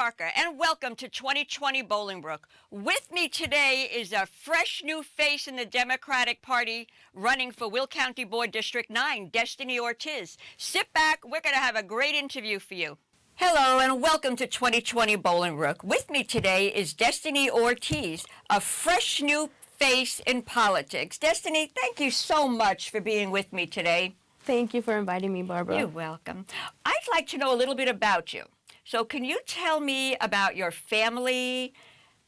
Parker, and welcome to 2020 Bolingbrook. With me today is a fresh new face in the Democratic Party running for Will County Board District 9, Destinee Ortiz. Sit back, we're going to have a great interview for you. Hello and welcome to 2020 Bolingbrook. With me today is Destinee Ortiz, a fresh new face in politics. Destinee, thank you so much for being with me today. Thank you for inviting me, Barbara. You're welcome. I'd like to know a little bit about you. So can you tell me about your family?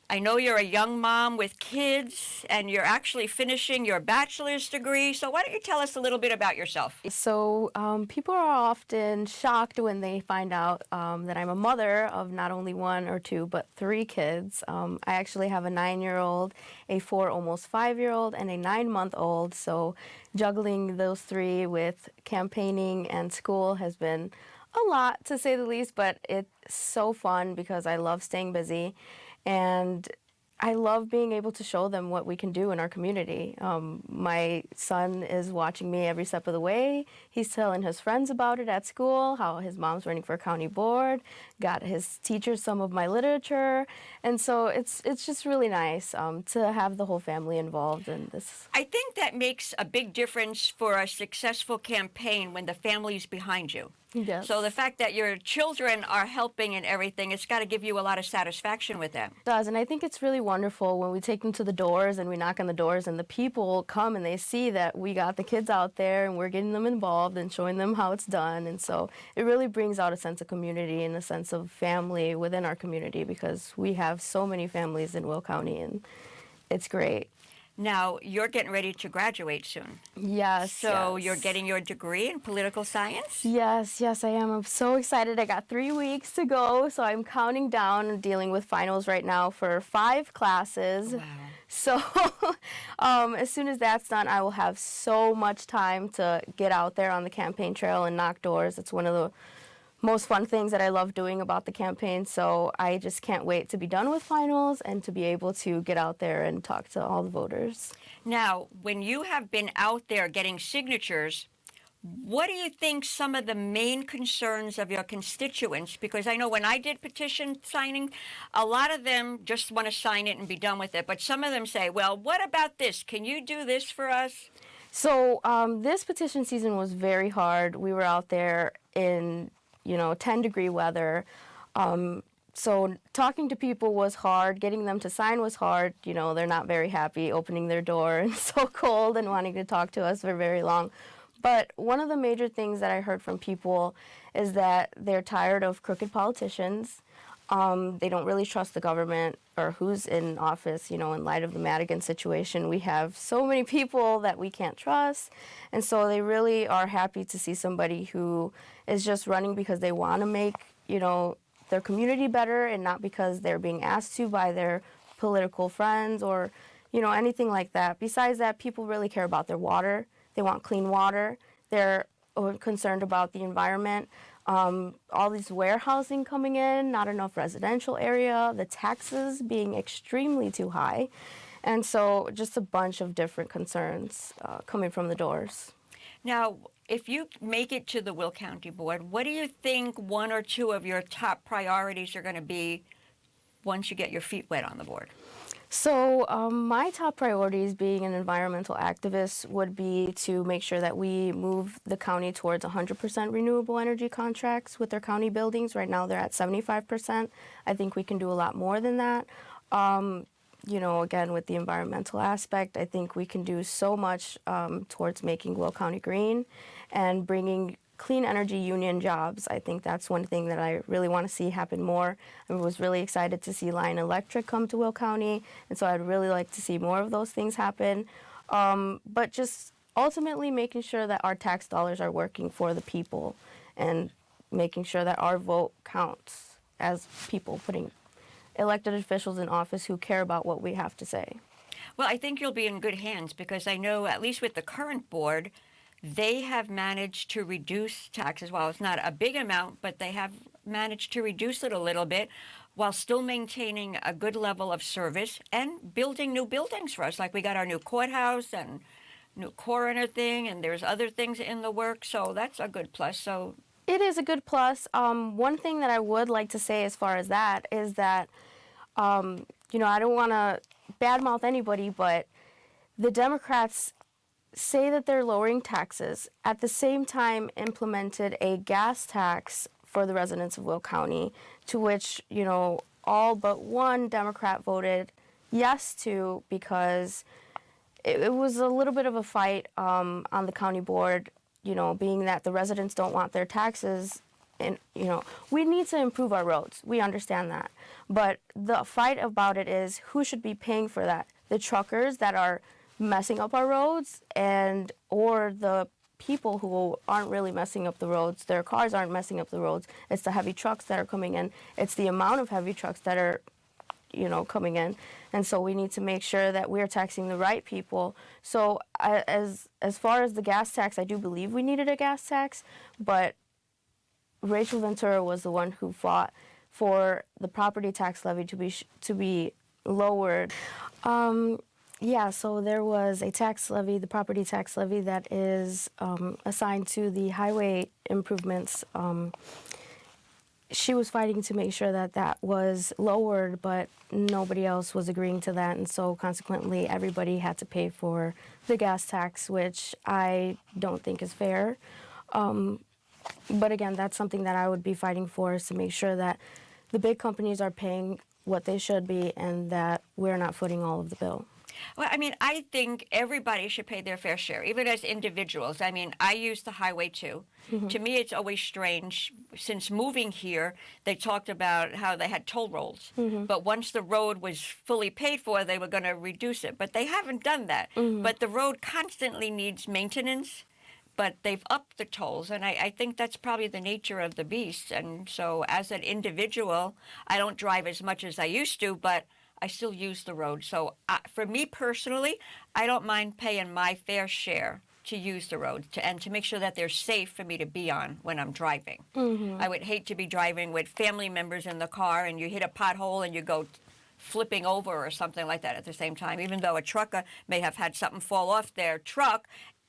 I know you're a young mom with kids, and you're actually finishing your bachelor's degree. So why don't you tell us a little bit about yourself? So people are often shocked when they find out that I'm a mother of not only one or two, but three kids. I actually have a 9-year-old, a 4, almost 5-year-old, and a 9-month-old. So juggling those three with campaigning and school has been a lot, to say the least, but it's so fun because I love staying busy. And I love being able to show them what we can do in our community. My son is watching me every step of the way. He's telling his friends about it at school, how his mom's running for county board, got his teachers some of my literature. And so it's just really nice to have the whole family involved in this. I think that makes a big difference for a successful campaign when the family's behind you. Yes. So the fact that your children are helping and everything, it's got to give you a lot of satisfaction with them. It does, and I think it's really wonderful when we take them to the doors and we knock on the doors and the people come and they see that we got the kids out there and we're getting them involved and showing them how it's done. And so it really brings out a sense of community and a sense of family within our community, because we have so many families in Will County, and it's great. Now, you're getting ready to graduate soon. Yes. So yes. you're getting your degree in political science? Yes, I am. I'm so excited. I got 3 weeks to go, so I'm counting down and dealing with finals right now for 5 classes. Wow. So as soon as that's done, I will have so much time to get out there on the campaign trail and knock doors. It's one of the most fun things that I love doing about the campaign. So I just can't wait to be done with finals and to be able to get out there and talk to all the voters. Now, when you have been out there getting signatures, what do you think some of the main concerns of your constituents? Because I know when I did petition signing, a lot of them just want to sign it and be done with it. But some of them say, well, what about this? Can you do this for us? So this petition season was very hard. We were out there in 10-degree weather. So talking to people was hard. Getting them to sign was hard. They're not very happy opening their door and so cold and wanting to talk to us for very long. But one of the major things that I heard from people is that they're tired of crooked politicians. They don't really trust the government or who's in office. In light of the Madigan situation, we have so many people that we can't trust. And so they really are happy to see somebody who is just running because they want to make, their community better, and not because they're being asked to by their political friends or, anything like that. Besides that, people really care about their water. They want clean water. They're concerned about the environment. All these warehousing coming in, not enough residential area, the taxes being extremely too high. And so just a bunch of different concerns coming from the doors. Now, if you make it to the Will County Board, what do you think 1 or 2 of your top priorities are going to be once you get your feet wet on the board? So my top priorities being an environmental activist would be to make sure that we move the county towards 100% renewable energy contracts with their county buildings. Right now they're at 75%. I think we can do a lot more than that. Again, with the environmental aspect, I think we can do so much towards making Will County green and bringing clean energy union jobs. I think that's one thing that I really want to see happen more. I was really excited to see Lion Electric come to Will County, and so I'd really like to see more of those things happen. But just ultimately making sure that our tax dollars are working for the people and making sure that our vote counts as people putting elected officials in office who care about what we have to say. Well, I think you'll be in good hands, because I know, at least with the current board, they have managed to reduce taxes. Well, it's not a big amount, but they have managed to reduce it a little bit while still maintaining a good level of service and building new buildings for us. Like we got our new courthouse and new coroner thing, and there's other things in the works, so that's a good plus. So It is a good plus. One thing that I would like to say as far as that is that, I don't want to badmouth anybody, but the Democrats say that they're lowering taxes, at the same time implemented a gas tax for the residents of Will County, to which, all but one Democrat voted yes to, because it was a little bit of a fight on the county board, being that the residents don't want their taxes. And, we need to improve our roads. We understand that. But the fight about it is who should be paying for that? The truckers that are messing up our roads, or the people who aren't really messing up the roads. Their cars aren't messing up the roads. It's the heavy trucks that are coming in. It's the amount of heavy trucks that are coming in. And so we need to make sure that we're taxing the right people. So as far as the gas tax, I do believe we needed a gas tax, but Rachel Ventura was the one who fought for the property tax levy to be lowered. Yeah, so there was a tax levy, the property tax levy, that is assigned to the highway improvements. She was fighting to make sure that that was lowered, but nobody else was agreeing to that, and so consequently everybody had to pay for the gas tax, which I don't think is fair. But again, that's something that I would be fighting for, is to make sure that the big companies are paying what they should be and that we're not footing all of the bill. Well, I mean, I think everybody should pay their fair share, even as individuals. I mean, I use the highway too. Mm-hmm. To me, it's always strange. Since moving here, they talked about how they had toll roads. Mm-hmm. But once the road was fully paid for, they were going to reduce it. But they haven't done that. Mm-hmm. But the road constantly needs maintenance. But they've upped the tolls, and I think that's probably the nature of the beast. And so as an individual, I don't drive as much as I used to, but I still use the road. So for me personally, I don't mind paying my fair share to use the road and to make sure that they're safe for me to be on when I'm driving. Mm-hmm. I would hate to be driving with family members in the car and you hit a pothole and you go flipping over or something like that at the same time, even though a trucker may have had something fall off their truck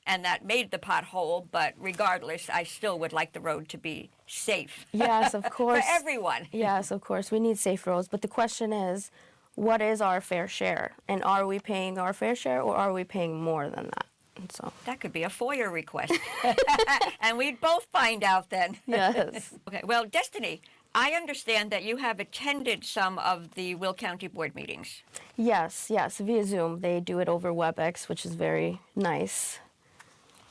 and that made the pothole, but regardless, I still would like the road to be safe. Yes, of course. For everyone. Yes, of course. We need safe roads. But the question is, what is our fair share? And are we paying our fair share, or are we paying more than that? And so that could be a FOIA request. And we'd both find out then. Yes. Okay. Well, Destinee, I understand that you have attended some of the Will County Board meetings. Yes, via Zoom. They do it over WebEx, which is very nice.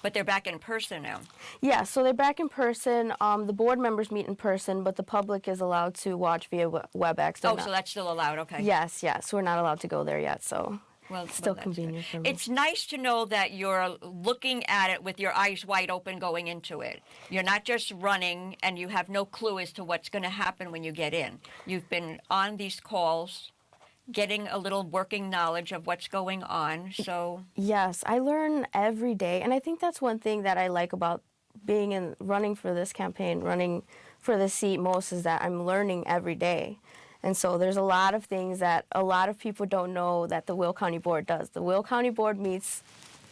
But they're back in person now. Yeah, so they're back in person. The board members meet in person, but the public is allowed to watch via WebEx. So that's still allowed, okay. Yes. We're not allowed to go there yet, so still convenient for me. It's nice to know that you're looking at it with your eyes wide open going into it. You're not just running and you have no clue as to what's going to happen when you get in. You've been on these calls, getting a little working knowledge of what's going on. So yes, I learn every day, and I think that's one thing that I like about running for this campaign, running for the seat most, is that I'm learning every day. And so there's a lot of things that a lot of people don't know that the Will County Board does. The Will County Board meets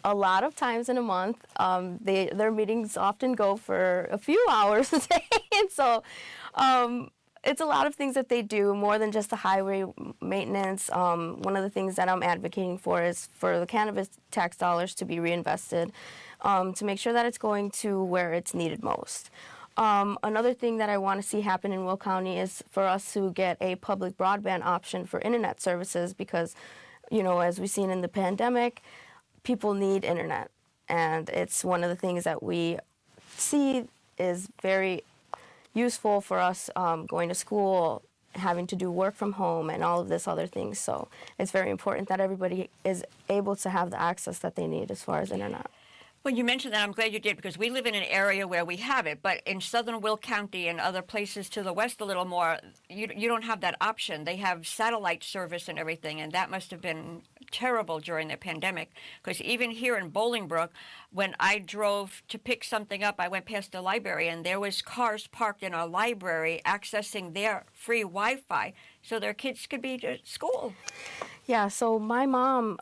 a lot of times in a month. Their meetings often go for a few hours a day, and so it's a lot of things that they do, more than just the highway maintenance. One of the things that I'm advocating for is for the cannabis tax dollars to be reinvested, to make sure that it's going to where it's needed most. Another thing that I want to see happen in Will County is for us to get a public broadband option for internet services, because, as we've seen in the pandemic, people need internet. And it's one of the things that we see is very useful for us going to school, having to do work from home, and all of this other things. So it's very important that everybody is able to have the access that they need as far as internet. Well, you mentioned that. I'm glad you did, because we live in an area where we have it, but in southern Will County and other places to the west a little more, you don't have that option. They have satellite service and everything, and that must have been terrible during the pandemic, because even here in Bolingbrook, when I drove to pick something up, I went past the library, and there was cars parked in our library accessing their free Wi-Fi so their kids could be at school. Yeah, so my mom,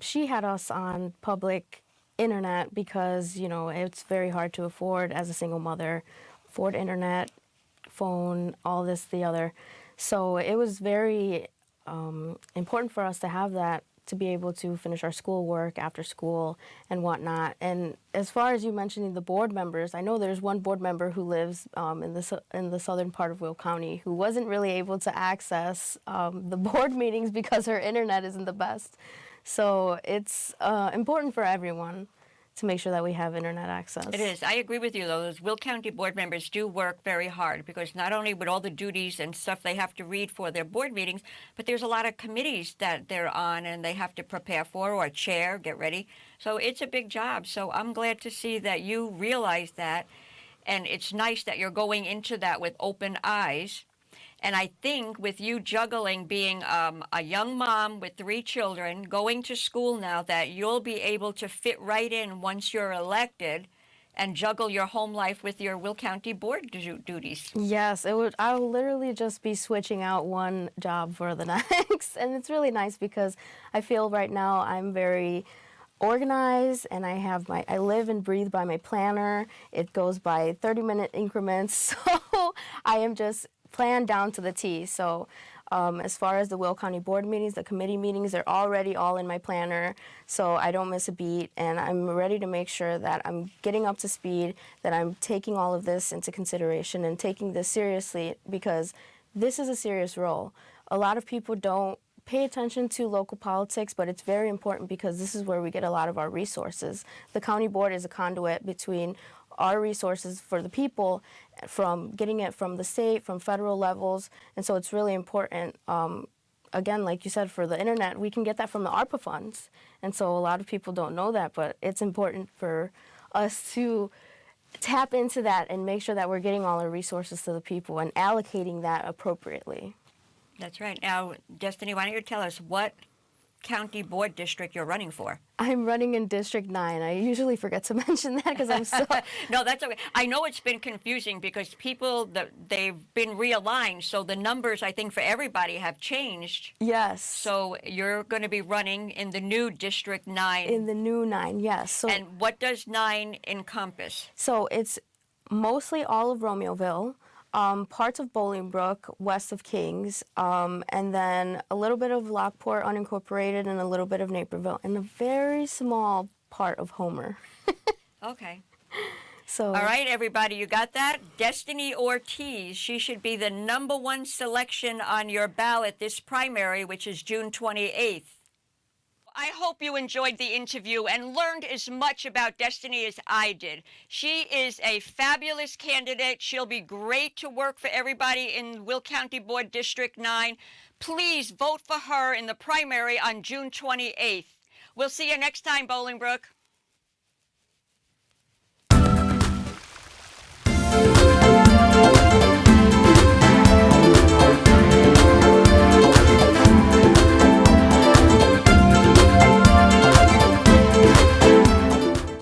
she had us on public internet because, it's very hard to afford as a single mother afford internet, phone, all this, the other. So it was very important for us to have that, to be able to finish our schoolwork after school and whatnot. And as far as you mentioning the board members, I know there's one board member who lives in the southern part of Will County who wasn't really able to access the board meetings because her internet isn't the best. So it's important for everyone to make sure that we have internet access. It is. I agree with you, though. Those Will County board members do work very hard because not only with all the duties and stuff they have to read for their board meetings, but there's a lot of committees that they're on and they have to prepare for or chair, get ready. So it's a big job. So I'm glad to see that you realize that. And it's nice that you're going into that with open eyes. And I think with you juggling being a young mom with 3 children, going to school now, that you'll be able to fit right in once you're elected and juggle your home life with your Will County board duties. Yes, I'll literally just be switching out one job for the next. And it's really nice because I feel right now I'm very organized, and I live and breathe by my planner. It goes by 30-minute increments. So I am just planned down to the T. So as far as the Will County board meetings, the committee meetings, they're already all in my planner, so I don't miss a beat, and I'm ready to make sure that I'm getting up to speed, that I'm taking all of this into consideration and taking this seriously, because this is a serious role. A lot of people don't pay attention to local politics, but it's very important because this is where we get a lot of our resources. The county board is a conduit between our resources for the people, from getting it from the state, from federal levels, and so it's really important. Again, like you said, for the internet, we can get that from the ARPA funds, and so a lot of people don't know that, but it's important for us to tap into that and make sure that we're getting all our resources to the people and allocating that appropriately. That's right. Now, Destinee, why don't you tell us what county board district you're running for? I'm running in District 9. I usually forget to mention that because I'm so... No, that's okay. I know it's been confusing because they've been realigned, so the numbers, I think, for everybody have changed. Yes. So you're going to be running in the new District 9. In the new 9, yes. So, and what does 9 encompass? So it's mostly all of Romeoville, parts of Bolingbrook, west of Kings, and then a little bit of Lockport unincorporated and a little bit of Naperville, and a very small part of Homer. Okay. So. All right, everybody, you got that? Destinee Ortiz, she should be the #1 selection on your ballot this primary, which is June 28th. I hope you enjoyed the interview and learned as much about Destinee as I did. She is a fabulous candidate. She'll be great to work for everybody in Will County Board District 9. Please vote for her in the primary on June 28th. We'll see you next time, Bolingbrook.